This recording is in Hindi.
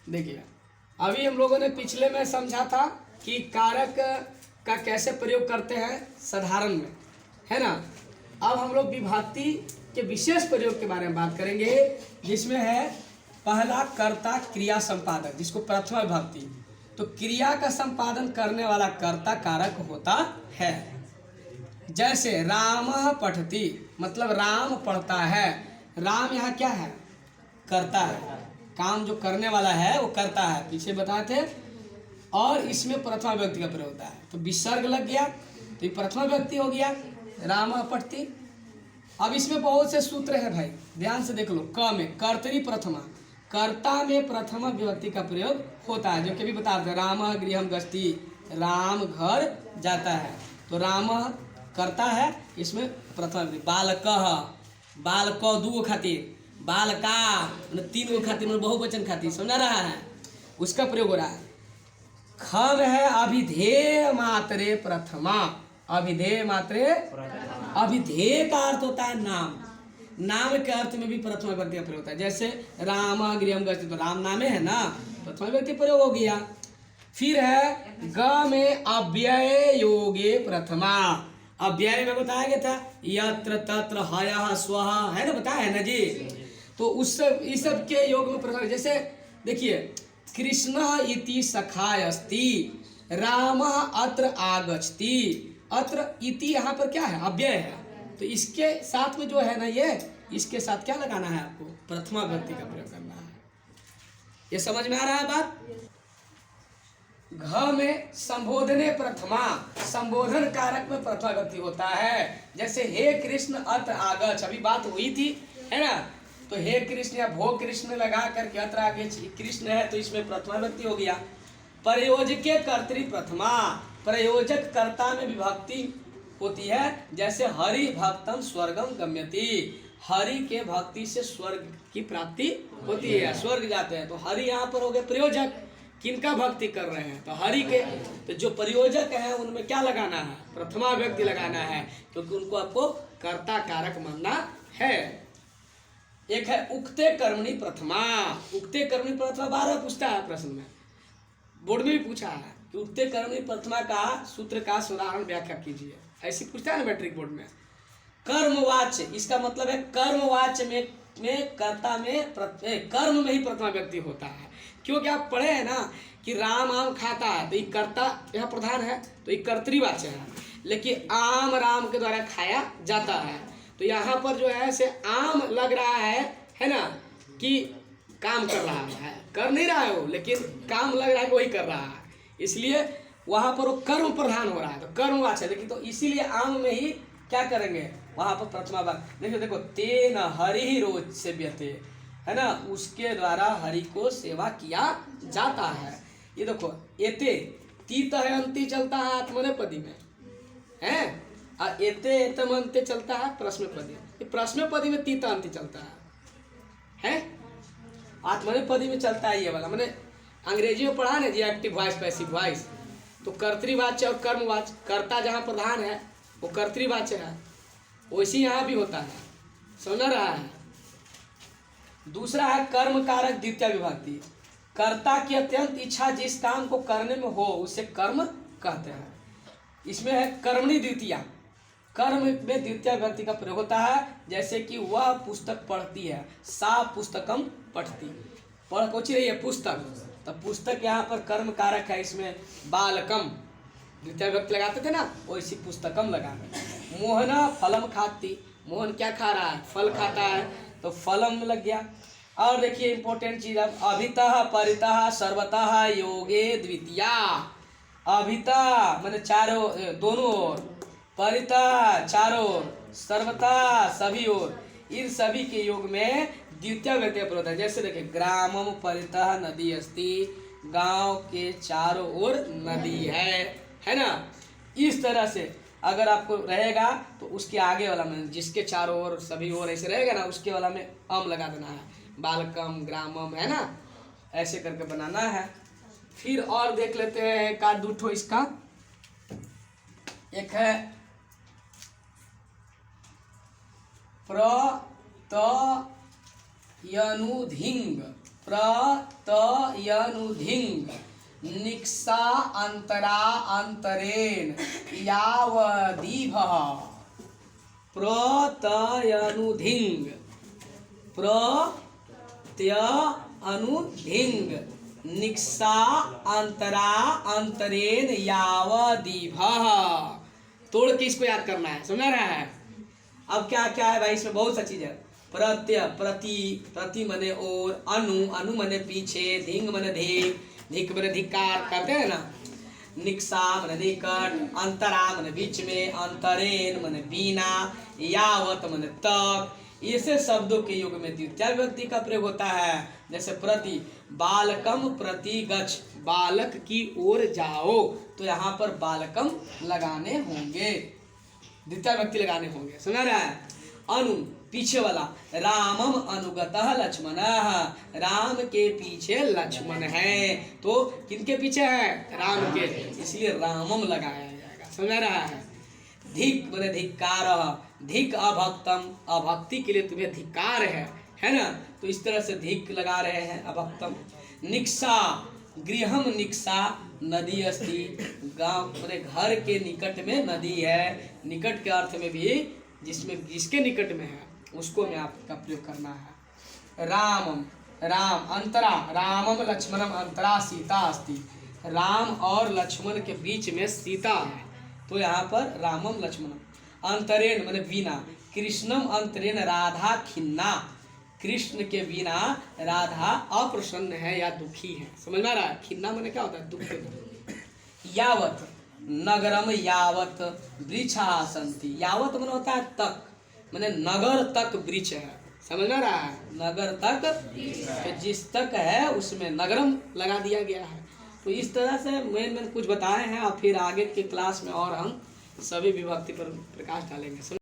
देखिए, अभी हम लोगों ने पिछले में समझा था कि कारक का कैसे प्रयोग करते हैं साधारण में, है ना। अब हम लोग विभक्ति के विशेष प्रयोग के बारे में बात करेंगे, जिसमें है पहला कर्ता क्रिया संपादक, जिसको प्रथमा विभक्ति। तो क्रिया का संपादन करने वाला कर्ता कारक होता है। जैसे राम पठति, मतलब राम पढ़ता है। राम यहाँ क्या है? करता है। काम जो करने वाला है वो करता है, पीछे बताए थे। और इसमें प्रथमा व्यक्ति का प्रयोग होता है, तो विसर्ग लग गया तो ये प्रथमा व्यक्ति हो गया, राम पठति। अब इसमें बहुत से सूत्र है भाई, ध्यान से देख लो। क में कर्तरी प्रथमा, कर्ता में प्रथमा विभक्ति का प्रयोग होता है, जो कि भी बता रहे, राम गृहम गच्छति, राम घर जाता है। तो राम करता है, इसमें प्रथमा विभक्ति। बालकः, बालक दो खातिर, बालका तीन गो खातिर, मतलब बहुवचन खातिर, समझा रहा है, उसका प्रयोग हो रहा है। खम है अभिधेय मात्रे प्रथमा, अभिधेय मात्रे, अभिधेय का अर्थ होता है नाम, नाम के अर्थ में भी प्रथमा विभक्ति का प्रयोग होता है। जैसे राम गृहम गच्छति, तो राम नामे है ना, प्रथमा विभक्ति प्रयोग हो गया। फिर है ग में अव्यय योगे प्रथमा, अव्यय में बताया गया था यत्र तत्र हयः स्वः, है ना, बताया है ना जी। तो उस सब इस सब के योग में प्रथमा, जैसे देखिए कृष्णः इति सखाय अस्ति, रामः अत्र आगच्छति, अत्र इति यहाँ पर क्या है? अव्यय है। तो इसके साथ में जो है ना, ये इसके साथ क्या लगाना है आपको? प्रथमा विभक्ति का प्रयोग करना है। ये समझ में आ रहा है बात? घ में संबोधने प्रथमा, संबोधन कारक में प्रथमा विभक्ति होता है। जैसे हे कृष्ण अत्र आगच्छ, अभी बात हुई थी, है ना। तो हे कृष्ण या भो कृष्ण लगा करके अत्र आगच्छ, कृष्ण है तो इसमें प्रथमा विभक्ति हो गया। प्रयोजके कर्तरी प्रथमा, प्रयोजक कर्ता में विभक्ति होती है। जैसे हरि भक्तम स्वर्गम गम्यति, हरि के भक्ति से स्वर्ग की प्राप्ति होती है, स्वर्ग जाते हैं। तो हरि यहाँ पर हो गए प्रयोजक, किनका भक्ति कर रहे हैं? तो हरि के। तो जो प्रयोजक है उनमें क्या लगाना है? प्रथमा विभक्ति लगाना है, क्योंकि उनको आपको कर्ता कारक मानना है। एक है उक्ते कर्मणि प्रथमा, उक्ते कर्मणि प्रथमा 12 पूछता है प्रश्न में, बोर्ड में भी पूछा है कि उक्ते कर्मणि प्रथमा का सूत्र का साधारण व्याख्या कीजिए, ऐसी पूछता है ना मैट्रिक बोर्ड में। कर्मवाच्य, इसका मतलब है कर्मवाच्य में कर्ता में कर्म में ही प्रथमा व्यक्ति होता है। क्योंकि आप पढ़े हैं ना कि राम आम खाता है, तो ये कर्ता यहाँ प्रधान है, तो ये कर्तृवाच्य है। लेकिन आम राम के द्वारा खाया जाता है, तो यहाँ पर जो है से आम लग रहा है ना, कि काम कर रहा है, कर नहीं रहा है वो, लेकिन काम लग रहा है कि वही कर रहा है, इसलिए वहाँ पर वो कर्म प्रधान हो रहा है, तो कर्मवाच्य है। लेकिन तो इसीलिए आम में ही क्या करेंगे, वहाँ पर प्रथमा भाग। देखो तेन हरि रोज सेव्यते, है ना, उसके द्वारा हरि को सेवा किया जाता है। ये देखो एते तीत है अंति चलता है आत्मनेपदी में, है, और एते एतम अंत्य चलता है प्रश्नपदी। ये प्रश्नपदी में तीत अंति चलता है आत्मनेपदी में चलता है ये वाला। मैंने अंग्रेजी में पढ़ा ना जी, एक्टिव वॉइस पैसिव वॉइस। तो कर्तृवाच्य और कर्मवाच्य, कर्ता जहाँ प्रधान है वो कर्तृवाच्य है, वैसे यहाँ भी होता है, समझ रहा है। दूसरा है कर्म कारक द्वितीय विभक्ति, कर्ता की अत्यंत इच्छा जिस काम को करने में हो उसे कर्म कहते हैं। इसमें है कर्मणि द्वितीया, कर्म में द्वितीय विभक्ति का प्रयोग होता है। जैसे कि वह पुस्तक पढ़ती है, सा पुस्तकम पठती, पढ़ कोची रही है पुस्तक, तो पुस्तक यहाँ पर कर्म कारक है। इसमें बालकम द्वितीय विभक्ति लगाते थे ना, वैसी पुस्तकम लगाना। मोहना फलम खाती, मोहन क्या खा रहा है? फल खाता है, तो फलम लग गया। और देखिए इंपॉर्टेंट चीज, अब अभितः परितः सर्वतः योगे द्वितीया, अभितः मैंने चारों दोनों ओर, परितः चारों ओर, सर्वतः सभी ओर, इन सभी के योग में द्वितीय विभक्ति का प्रयोग है। जैसे देखिए ग्रामम परितः नदी अस्ति, गांव के चारों ओर नदी है ना। इस तरह से अगर आपको रहेगा तो उसके आगे वाला में जिसके चारों ओर सभी ओर ऐसे रहेगा ना, उसके वाला में अम लगा देना है, बालकम ग्रामम, है ना, ऐसे करके बनाना है। फिर और देख लेते हैं एक आध दूठो इसका। एक है प्रतयनुधिंग, प्रत्ययनुधिंग निक्सा अंतरा अंतरेण यावदीभः। प्रत्ययनुधिंग प्रत्ययनुधिंग निक्सा अंतरा अंतरेण यावदीभः। तोड़ के इसको याद करना है, समझ रहा है। अब क्या क्या है भाई, इसमें बहुत सा चीज है। प्रत्यय प्रति, प्रति मने और, अनु अनु मने पीछे, धिंग मने धिक, धिक मने धिक्कार करते हैं ना, निक्सा मने निकट, अंतरा मने बीच में, अंतरेण मने बिना, यावत मने तक। ऐसे शब्दों के युग में द्वितीय विभक्ति का प्रयोग होता है। जैसे प्रति, बालकम प्रति गच्छ, बालक की ओर जाओ, तो यहाँ पर बालकम लगाने होंगे, द्वितीय विभक्ति लगाने होंगे, समझ रहा है। अनु पीछे वाला, रामम अनुगतः लक्ष्मणः, राम के पीछे लक्ष्मण है, तो किनके पीछे है, राम के, इसलिए रामम लगाया जाएगा, समझ रहा है। धिक माने धिक्कार, धिक अभक्तम, अभक्ति के लिए तुम्हें धिक्कार है ना, तो इस तरह से धिक लगा रहे हैं, अभक्तम। निक्सा, गृहम निक्सा नदी अस्ति, गांव माने घर के निकट में नदी है, निकट के अर्थ में भी जिसमें जिसके निकट में है उसको में आपका प्रयोग करना है। रामम, राम अंतरा, रामम लक्ष्मणम अंतरा सीता अस्ति, राम और लक्ष्मण के बीच में सीता है, तो यहाँ पर रामम लक्ष्मणम। अंतरेण माने बिना, कृष्णम अंतरेण राधा खिन्ना, कृष्ण के बिना राधा अप्रसन्न है या दुखी है, समझ में आ रहा है। खिन्ना माने क्या होता है, दुख। यावत, नगरम यावत वृक्षा सन्ति, यावत माने होता है तक, माने नगर तक वृक्ष है, समझ में आ रहा है, नगर तक, तो जिस तक है उसमें नगरम लगा दिया गया है। तो इस तरह से मेन कुछ बताए हैं, और फिर आगे के क्लास में और हम सभी विभक्ति पर प्रकाश डालेंगे।